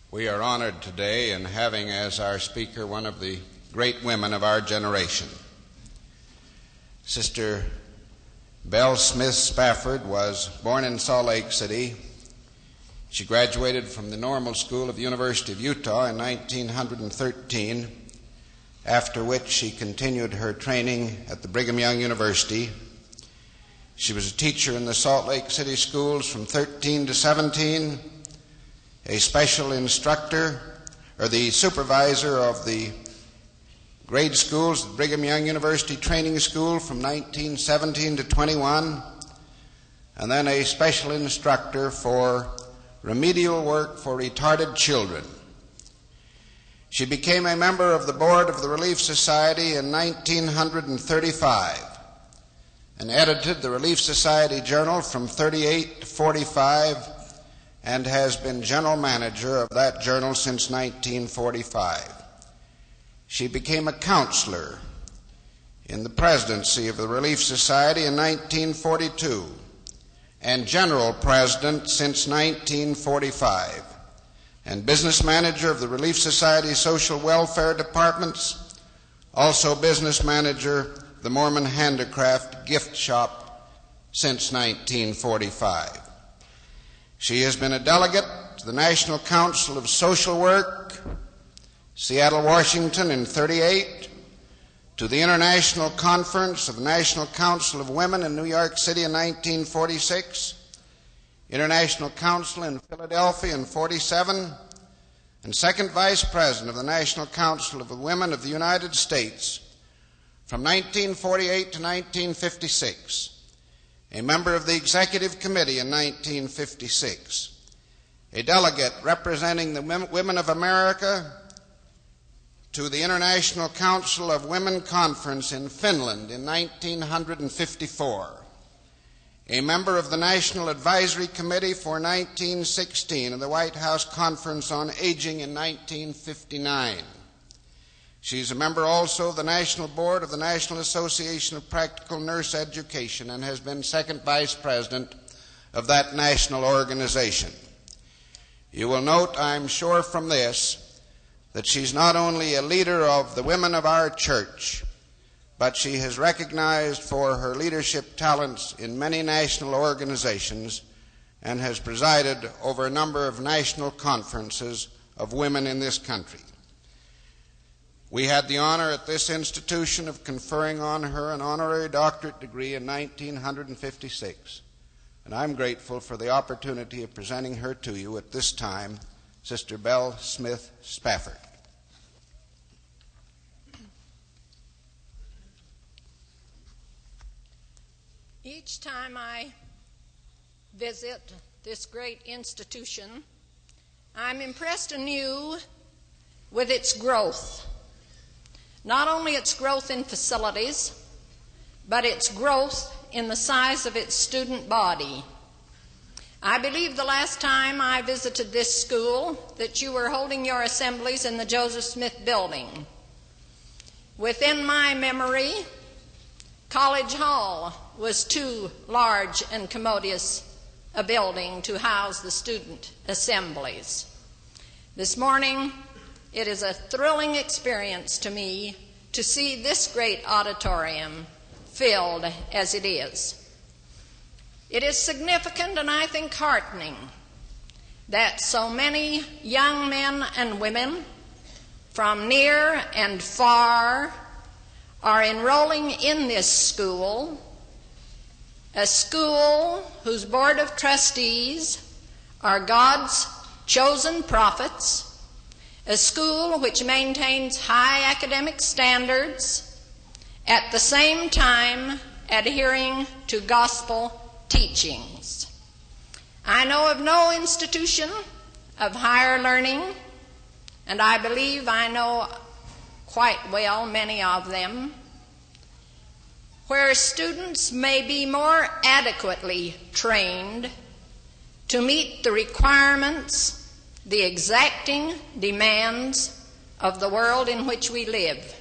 We are honored today in having as our speaker one of the great women of our generation. Sister Belle Smith Spafford was born in Salt Lake City. She graduated from the Normal School of the University of Utah in 1913, after which she continued her training at the Brigham Young University. She was a teacher in the Salt Lake City schools from 13 to 17, a special instructor, or the supervisor of the grade schools at Brigham Young University Training School from 1917 to 21, and then a special instructor for remedial work for retarded children. She became a member of the board of the Relief Society in 1935 and edited the Relief Society Journal from 38 to 45 and has been general manager of that journal since 1945. She became a counselor in the presidency of the Relief Society in 1942 and general president since 1945 and business manager of the Relief Society Social Welfare Departments, also business manager of the Mormon Handicraft Gift Shop since 1945. She has been a delegate to the National Council of Social Work, Seattle, Washington in 38, to the International Conference of the National Council of Women in New York City in 1946, International Council in Philadelphia in 47, and second vice president of the National Council of the Women of the United States from 1948 to 1956. A member of the Executive Committee in 1956, a delegate representing the Women of America to the International Council of Women Conference in Finland in 1954, a member of the National Advisory Committee for 1916 and the White House Conference on Aging in 1959. She's a member also of the National Board of the National Association of Practical Nurse Education and has been second vice president of that national organization. You will note, I'm sure from this, that she's not only a leader of the women of our church, but she is recognized for her leadership talents in many national organizations and has presided over a number of national conferences of women in this country. We had the honor at this institution of conferring on her an honorary doctorate degree in 1956, and I'm grateful for the opportunity of presenting her to you at this time, Sister Belle Smith Spafford. Each time I visit this great institution, I'm impressed anew with its growth. Not only its growth in facilities, but its growth in the size of its student body. I believe the last time I visited this school that you were holding your assemblies in the Joseph Smith building. Within my memory, College Hall was too large and commodious a building to house the student assemblies. This morning, it is a thrilling experience to me to see this great auditorium filled as it is. It is significant and I think heartening that so many young men and women from near and far are enrolling in this school, a school whose board of trustees are God's chosen prophets, a school which maintains high academic standards, at the same time adhering to gospel teachings. I know of no institution of higher learning, and I believe I know quite well many of them, where students may be more adequately trained to meet the requirements, the exacting demands of the world in which we live.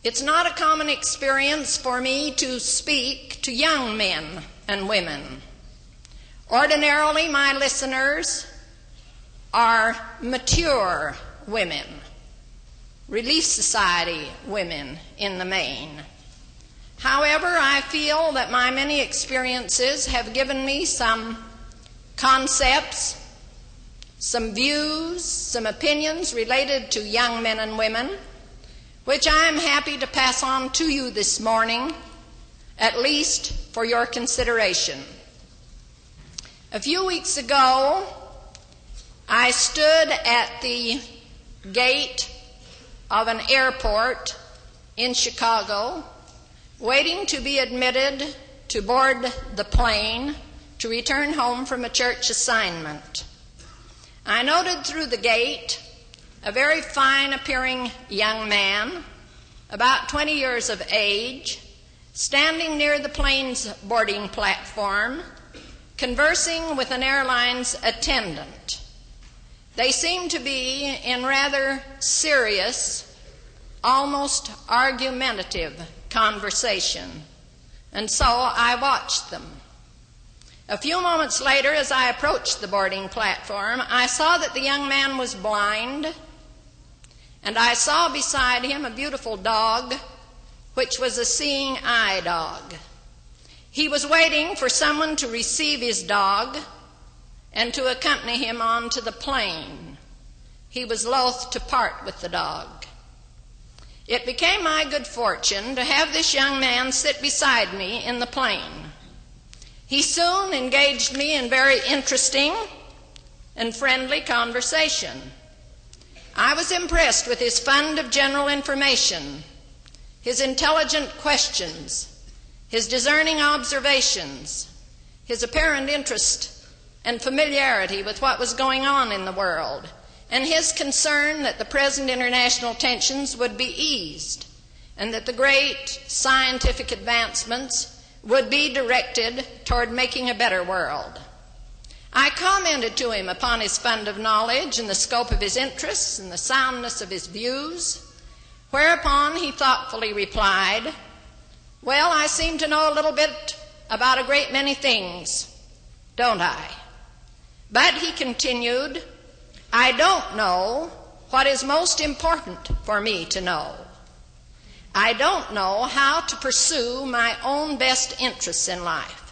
It's not a common experience for me to speak to young men and women. Ordinarily, my listeners are mature women, Relief Society women in the main. However, I feel that my many experiences have given me some concepts, some views, some opinions related to young men and women, which I am happy to pass on to you this morning, at least for your consideration. A few weeks ago, I stood at the gate of an airport in Chicago, waiting to be admitted to board the plane to return home from a church assignment. I noted through the gate a very fine-appearing young man, about 20 years of age, standing near the plane's boarding platform, conversing with an airline's attendant. They seemed to be in rather serious, almost argumentative conversation, and so I watched them. A few moments later, as I approached the boarding platform, I saw that the young man was blind, and I saw beside him a beautiful dog, which was a seeing eye dog. He was waiting for someone to receive his dog and to accompany him onto the plane. He was loath to part with the dog. It became my good fortune to have this young man sit beside me in the plane. He soon engaged me in very interesting and friendly conversation. I was impressed with his fund of general information, his intelligent questions, his discerning observations, his apparent interest and familiarity with what was going on in the world, and his concern that the present international tensions would be eased and that the great scientific advancements would be directed toward making a better world. I commented to him upon his fund of knowledge and the scope of his interests and the soundness of his views, whereupon he thoughtfully replied, "Well, I seem to know a little bit about a great many things, don't I?" But he continued, "I don't know what is most important for me to know. I don't know how to pursue my own best interests in life.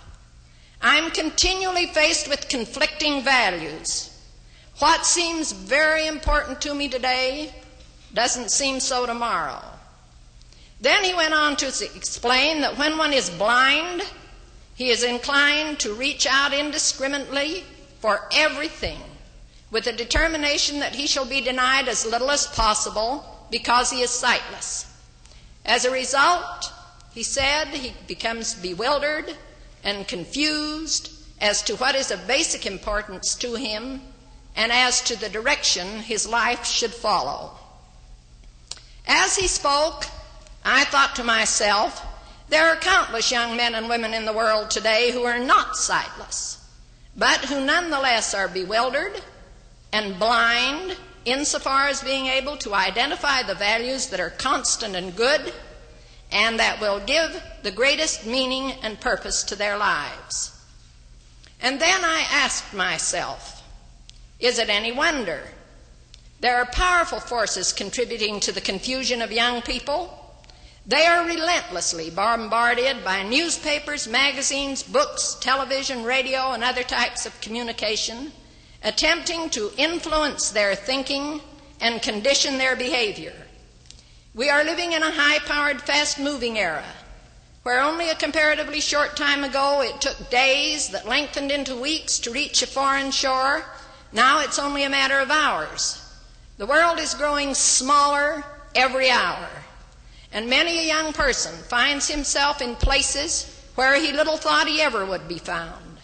I'm continually faced with conflicting values. What seems very important to me today doesn't seem so tomorrow." Then he went on to explain that when one is blind, he is inclined to reach out indiscriminately for everything, with a determination that he shall be denied as little as possible because he is sightless. As a result, he said, he becomes bewildered and confused as to what is of basic importance to him and as to the direction his life should follow. As he spoke, I thought to myself, there are countless young men and women in the world today who are not sightless, but who nonetheless are bewildered and blind insofar as being able to identify the values that are constant and good and that will give the greatest meaning and purpose to their lives. And then I asked myself, is it any wonder? There are powerful forces contributing to the confusion of young people. They are relentlessly bombarded by newspapers, magazines, books, television, radio, and other types of communication, attempting to influence their thinking and condition their behavior. We are living in a high-powered, fast-moving era, where only a comparatively short time ago it took days that lengthened into weeks to reach a foreign shore. Now it's only a matter of hours. The world is growing smaller every hour, and many a young person finds himself in places where he little thought he ever would be found.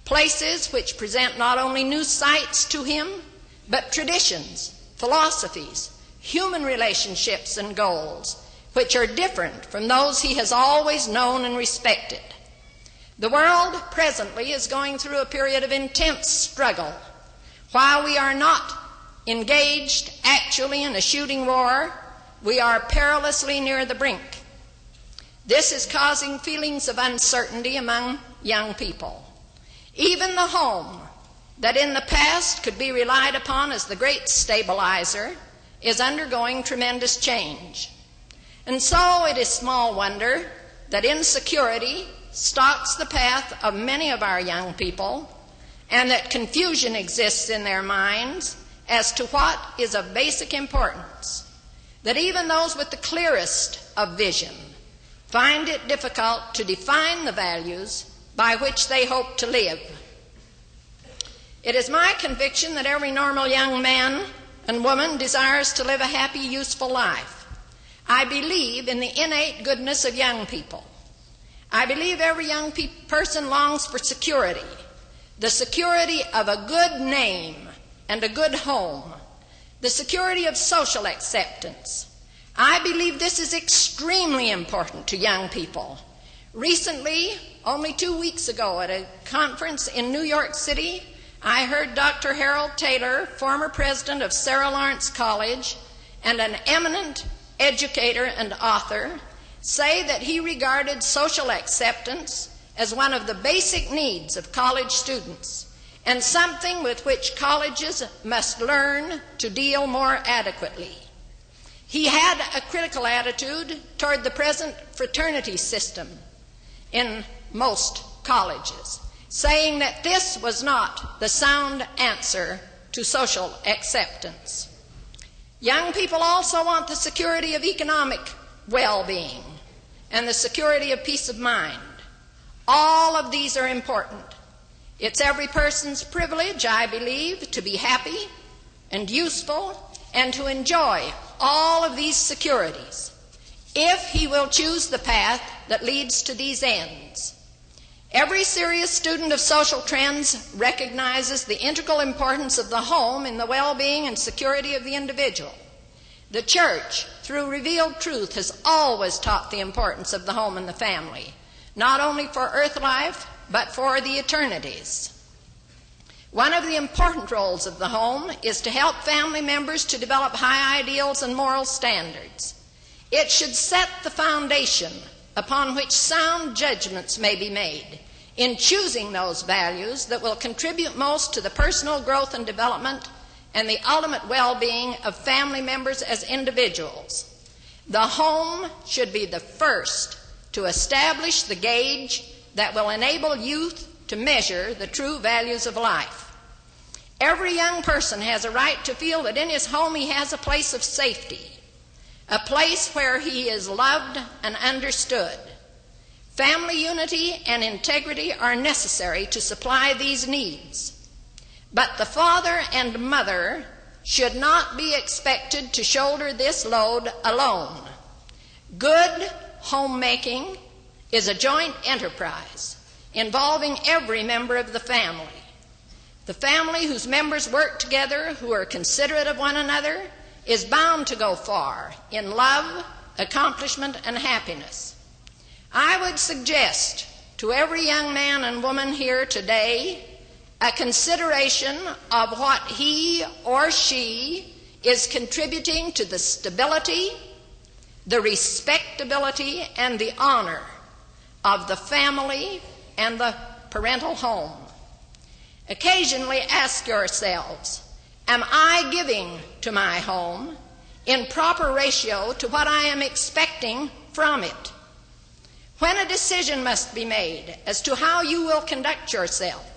Places which present not only new sights to him, but traditions, philosophies, human relationships and goals, which are different from those he has always known and respected. The world presently is going through a period of intense struggle. While we are not engaged actually in a shooting war, we are perilously near the brink. This is causing feelings of uncertainty among young people. Even the home that in the past could be relied upon as the great stabilizer is undergoing tremendous change. And so it is small wonder that insecurity stalks the path of many of our young people, and that confusion exists in their minds as to what is of basic importance, that even those with the clearest of vision find it difficult to define the values by which they hope to live. It is my conviction that every normal young man and woman desires to live a happy, useful life. I believe in the innate goodness of young people. I believe every young person longs for security, the security of a good name and a good home, the security of social acceptance. I believe this is extremely important to young people. Recently, only 2 weeks ago, at a conference in New York City, I heard Dr. Harold Taylor, former president of Sarah Lawrence College and an eminent educator and author, say that he regarded social acceptance as one of the basic needs of college students and something with which colleges must learn to deal more adequately. He had a critical attitude toward the present fraternity system in most colleges, saying that this was not the sound answer to social acceptance. Young people also want the security of economic well-being and the security of peace of mind. All of these are important. It's every person's privilege, I believe, to be happy and useful and to enjoy all of these securities if he will choose the path that leads to these ends. Every serious student of social trends recognizes the integral importance of the home in the well-being and security of the individual. The church, through revealed truth, has always taught the importance of the home and the family, not only for earth life, but for the eternities. One of the important roles of the home is to help family members to develop high ideals and moral standards. It should set the foundation upon which sound judgments may be made in choosing those values that will contribute most to the personal growth and development and the ultimate well-being of family members as individuals. The home should be the first to establish the gauge that will enable youth to measure the true values of life. Every young person has a right to feel that in his home he has a place of safety, a place where he is loved and understood. Family unity and integrity are necessary to supply these needs. But the father and mother should not be expected to shoulder this load alone. Good homemaking is a joint enterprise involving every member of the family. The family whose members work together, who are considerate of one another, is bound to go far in love, accomplishment, and happiness. I would suggest to every young man and woman here today a consideration of what he or she is contributing to the stability, the respectability, and the honor of the family and the parental home. Occasionally ask yourselves, am I giving to my home in proper ratio to what I am expecting from it? When a decision must be made as to how you will conduct yourself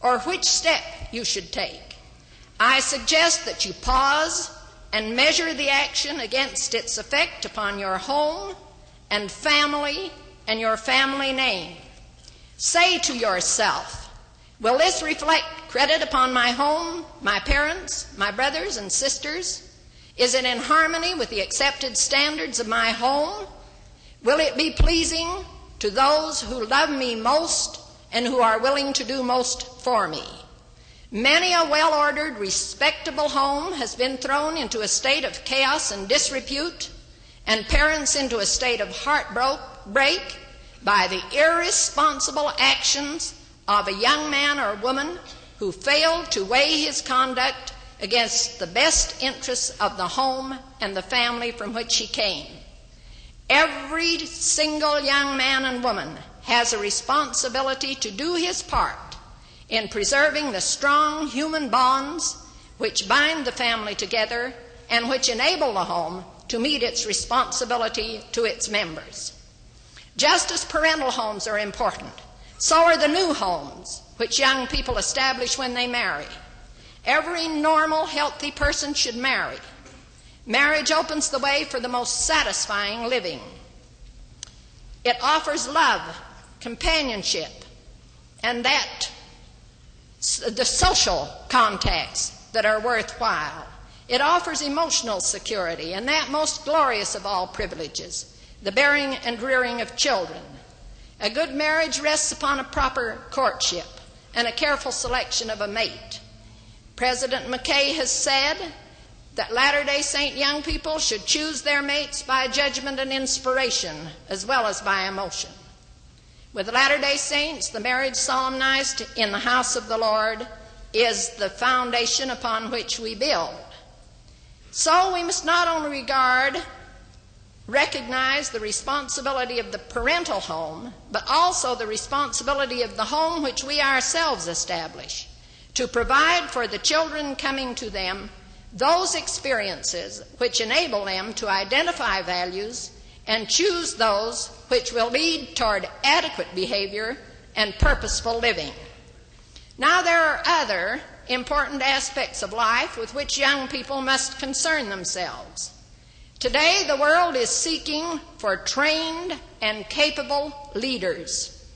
or which step you should take, I suggest that you pause and measure the action against its effect upon your home and family and your family name. Say to yourself, will this reflect credit upon my home, my parents, my brothers and sisters? Is it in harmony with the accepted standards of my home? Will it be pleasing to those who love me most and who are willing to do most for me? Many a well-ordered, respectable home has been thrown into a state of chaos and disrepute, and parents into a state of heartbreak by the irresponsible actions of a young man or woman who failed to weigh his conduct against the best interests of the home and the family from which he came. Every single young man and woman has a responsibility to do his part in preserving the strong human bonds which bind the family together and which enable the home to meet its responsibility to its members. Just as parental homes are important, so are the new homes which young people establish when they marry. Every normal, healthy person should marry. Marriage opens the way for the most satisfying living. It offers love, companionship, and the social contacts that are worthwhile. It offers emotional security, and that most glorious of all privileges, the bearing and rearing of children. A good marriage rests upon a proper courtship and a careful selection of a mate. President McKay has said that Latter-day Saint young people should choose their mates by judgment and inspiration as well as by emotion. With Latter-day Saints, the marriage solemnized in the house of the Lord is the foundation upon which we build. So we must not only recognize the responsibility of the parental home, but also the responsibility of the home which we ourselves establish, to provide for the children coming to them those experiences which enable them to identify values and choose those which will lead toward adequate behavior and purposeful living. Now, there are other important aspects of life with which young people must concern themselves. Today, the world is seeking for trained and capable leaders.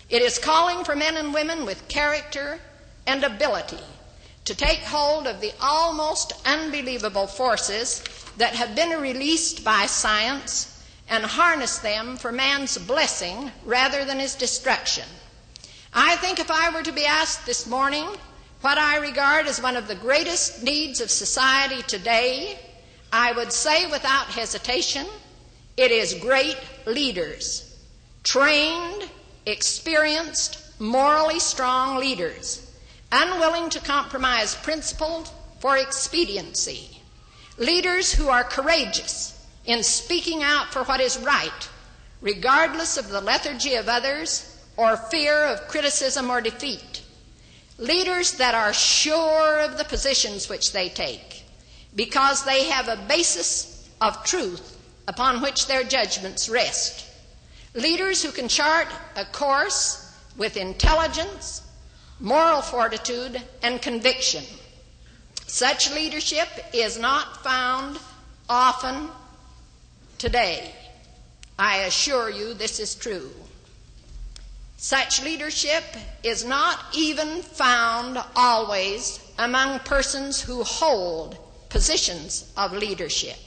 It is calling for men and women with character and ability to take hold of the almost unbelievable forces that have been released by science and harness them for man's blessing rather than his destruction. I think if I were to be asked this morning what I regard as one of the greatest needs of society today, I would say without hesitation, it is great leaders, trained, experienced, morally strong leaders, unwilling to compromise principle for expediency, leaders who are courageous in speaking out for what is right, regardless of the lethargy of others or fear of criticism or defeat, leaders that are sure of the positions which they take because they have a basis of truth upon which their judgments rest, leaders who can chart a course with intelligence, moral fortitude, and conviction. Such leadership is not found often today. I assure you this is true. Such leadership is not even found always among persons who hold positions of leadership.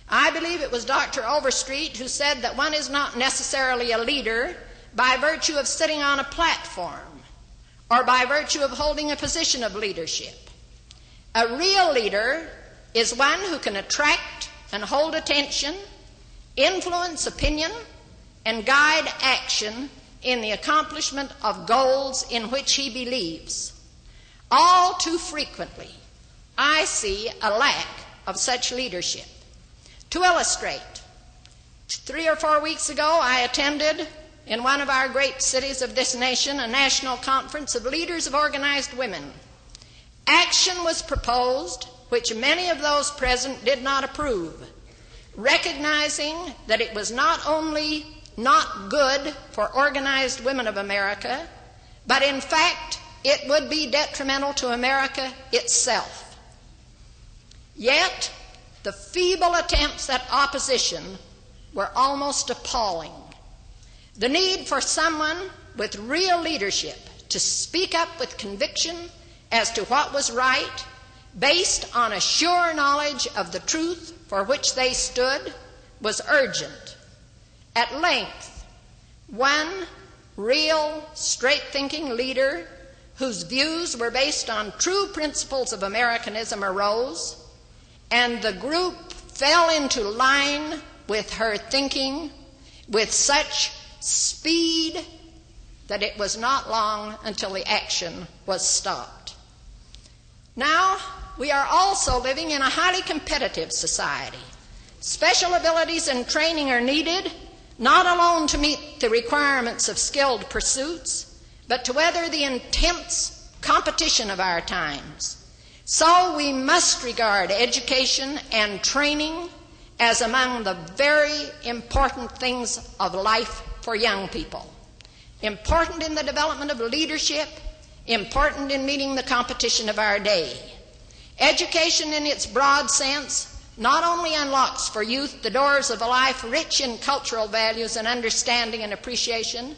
I believe it was Dr. Overstreet who said that one is not necessarily a leader by virtue of sitting on a platform or by virtue of holding a position of leadership. A real leader is one who can attract and hold attention, influence opinion, and guide action in the accomplishment of goals in which he believes. All too frequently, I see a lack of such leadership. To illustrate, 3 or 4 weeks ago, I attended in one of our great cities of this nation a national conference of leaders of organized women. Action was proposed which many of those present did not approve, recognizing that it was not only not good for organized women of America, but in fact it would be detrimental to America itself. Yet the feeble attempts at opposition were almost appalling. The need for someone with real leadership to speak up with conviction as to what was right, based on a sure knowledge of the truth for which they stood, was urgent. At length, one real, straight-thinking leader whose views were based on true principles of Americanism arose, and the group fell into line with her thinking with such speed that it was not long until the action was stopped. Now, we are also living in a highly competitive society. Special abilities and training are needed, not alone to meet the requirements of skilled pursuits, but to weather the intense competition of our times. So we must regard education and training as among the very important things of life for young people. Important in the development of leadership, important in meeting the competition of our day. Education in its broad sense not only unlocks for youth the doors of a life rich in cultural values and understanding and appreciation,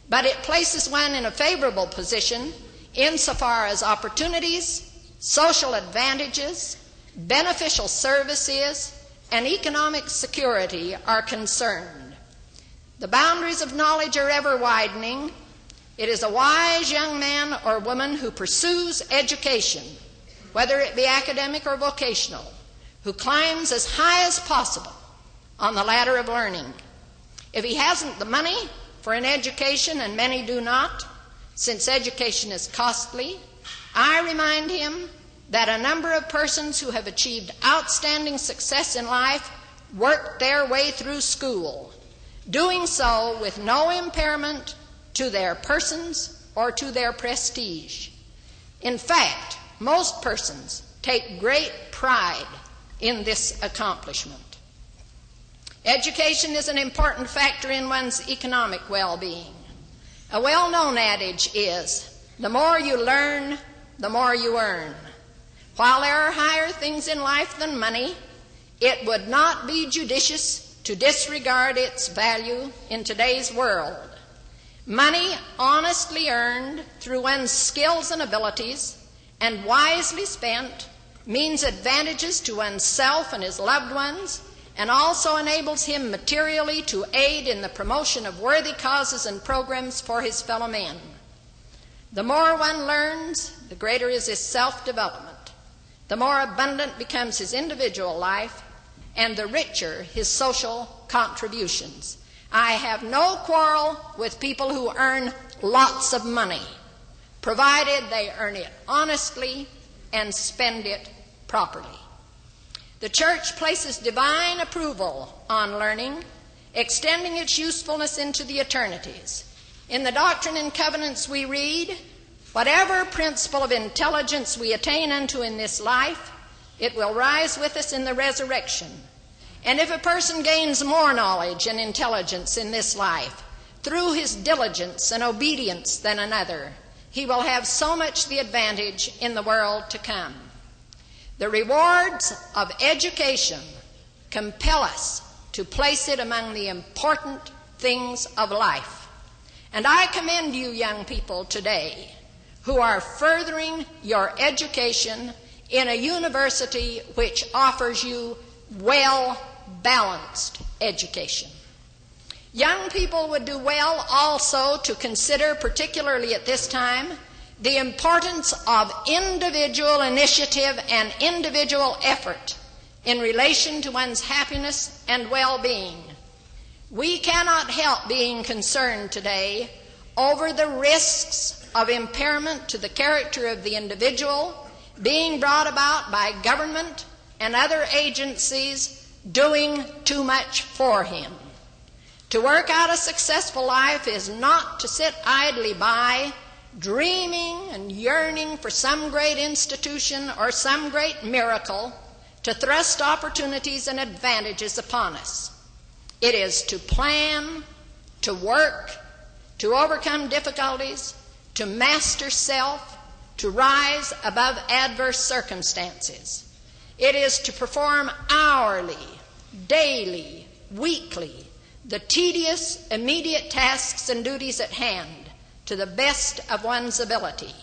but it places one in a favorable position insofar as opportunities, social advantages, beneficial services, and economic security are concerned. The boundaries of knowledge are ever widening. It is a wise young man or woman who pursues education, whether it be academic or vocational, who climbs as high as possible on the ladder of learning. If he hasn't the money for an education, and many do not, since education is costly, I remind him that a number of persons who have achieved outstanding success in life worked their way through school, doing so with no impairment to their persons or to their prestige. In fact, most persons take great pride in this accomplishment. Education is an important factor in one's economic well-being. A well-known adage is, the more you learn, the more you earn. While there are higher things in life than money, it would not be judicious to disregard its value in today's world. Money honestly earned through one's skills and abilities and wisely spent means advantages to oneself and his loved ones, and also enables him materially to aid in the promotion of worthy causes and programs for his fellow men. The more one learns, the greater is his self-development. The more abundant becomes his individual life, and the richer his social contributions. I have no quarrel with people who earn lots of money, provided they earn it honestly and spend it properly. The church places divine approval on learning, extending its usefulness into the eternities. In the Doctrine and Covenants we read, whatever principle of intelligence we attain unto in this life, it will rise with us in the resurrection. And if a person gains more knowledge and intelligence in this life through his diligence and obedience than another, he will have so much the advantage in the world to come. The rewards of education compel us to place it among the important things of life. And I commend you, young people, today who are furthering your education in a university which offers you well-balanced education. Young people would do well also to consider, particularly at this time, the importance of individual initiative and individual effort in relation to one's happiness and well-being. We cannot help being concerned today over the risks of impairment to the character of the individual being brought about by government and other agencies doing too much for him. To work out a successful life is not to sit idly by, dreaming and yearning for some great institution or some great miracle to thrust opportunities and advantages upon us. It is to plan, to work, to overcome difficulties, to master self, to rise above adverse circumstances. It is to perform hourly, daily, weekly, the tedious, immediate tasks and duties at hand to the best of one's ability.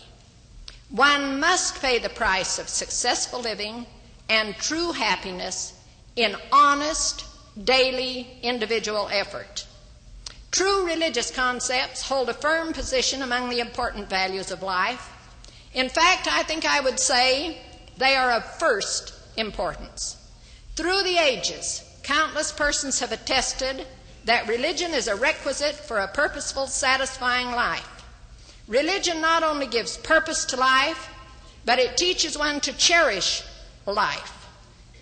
One must pay the price of successful living and true happiness in honest, daily, individual effort. True religious concepts hold a firm position among the important values of life. In fact, I think I would say they are of first importance. Through the ages, countless persons have attested that religion is a requisite for a purposeful, satisfying life. Religion not only gives purpose to life, but it teaches one to cherish life,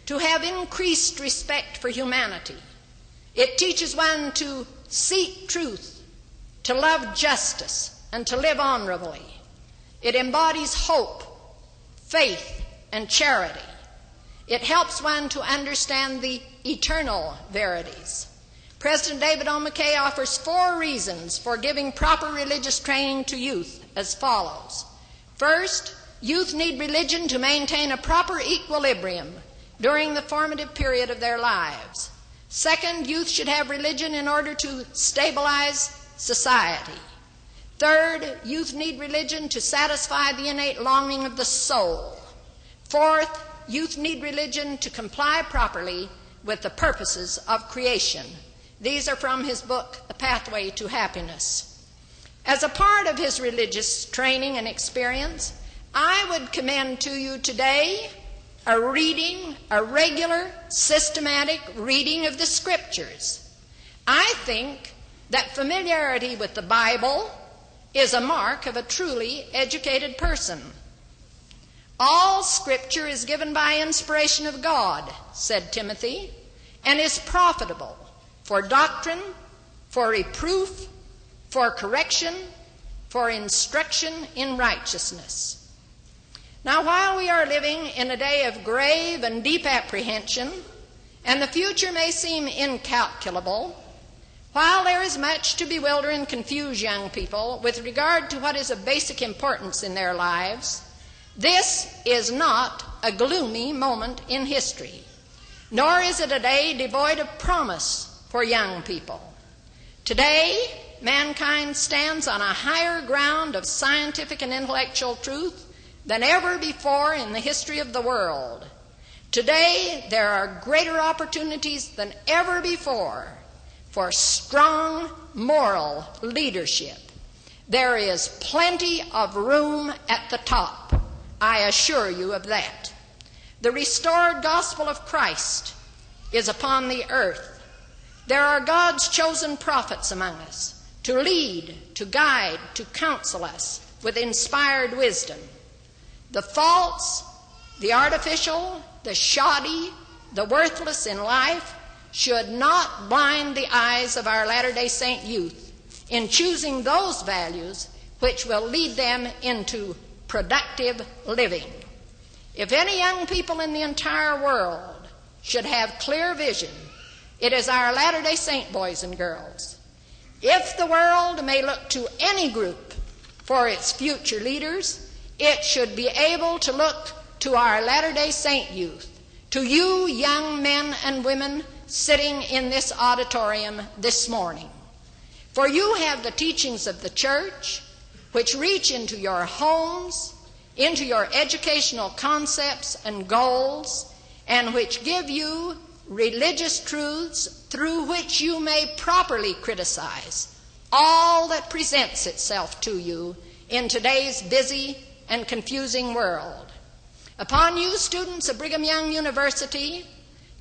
to have increased respect for humanity. It teaches one to seek truth, to love justice and to live honorably. It embodies hope, faith, and charity. It helps one to understand the eternal verities. President David O. McKay offers 4 reasons for giving proper religious training to youth as follows. First, youth need religion to maintain a proper equilibrium during the formative period of their lives. Second, youth should have religion in order to stabilize society. Third, youth need religion to satisfy the innate longing of the soul. Fourth, youth need religion to comply properly with the purposes of creation. These are from his book, The Pathway to Happiness. As a part of his religious training and experience, I would commend to you today a regular, systematic reading of the Scriptures. I think that familiarity with the Bible is a mark of a truly educated person. All Scripture is given by inspiration of God, said Timothy, and is profitable for doctrine, for reproof, for correction, for instruction in righteousness. Now, while we are living in a day of grave and deep apprehension, and the future may seem incalculable, while there is much to bewilder and confuse young people with regard to what is of basic importance in their lives, this is not a gloomy moment in history, nor is it a day devoid of promise for young people. Today, mankind stands on a higher ground of scientific and intellectual truth than ever before in the history of the world. Today, there are greater opportunities than ever before for strong moral leadership. There is plenty of room at the top, I assure you of that. The restored gospel of Christ is upon the earth. There are God's chosen prophets among us to lead, to guide, to counsel us with inspired wisdom. The false, the artificial, the shoddy, the worthless in life should not blind the eyes of our Latter-day Saint youth in choosing those values which will lead them into productive living. If any young people in the entire world should have clear vision, it is our Latter-day Saint boys and girls. If the world may look to any group for its future leaders, it should be able to look to our Latter-day Saint youth, to you young men and women sitting in this auditorium this morning. For you have the teachings of the church which reach into your homes, into your educational concepts and goals, and which give you religious truths through which you may properly criticize all that presents itself to you in today's busy and confusing world. Upon you, students of Brigham Young University,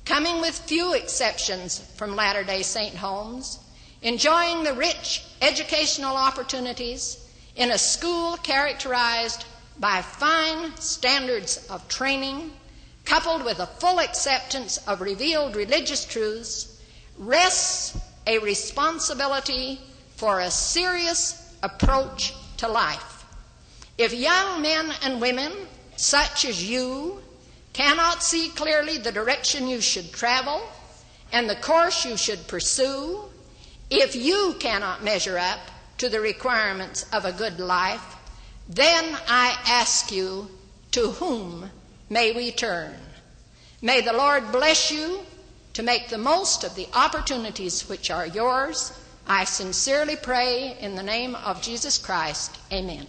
coming with few exceptions from Latter-day Saint homes, enjoying the rich educational opportunities in a school characterized by fine standards of training, coupled with a full acceptance of revealed religious truths, rests a responsibility for a serious approach to life. If young men and women such as you cannot see clearly the direction you should travel and the course you should pursue, if you cannot measure up to the requirements of a good life, then I ask you, to whom may we turn? May the Lord bless you to make the most of the opportunities which are yours. I sincerely pray in the name of Jesus Christ. Amen.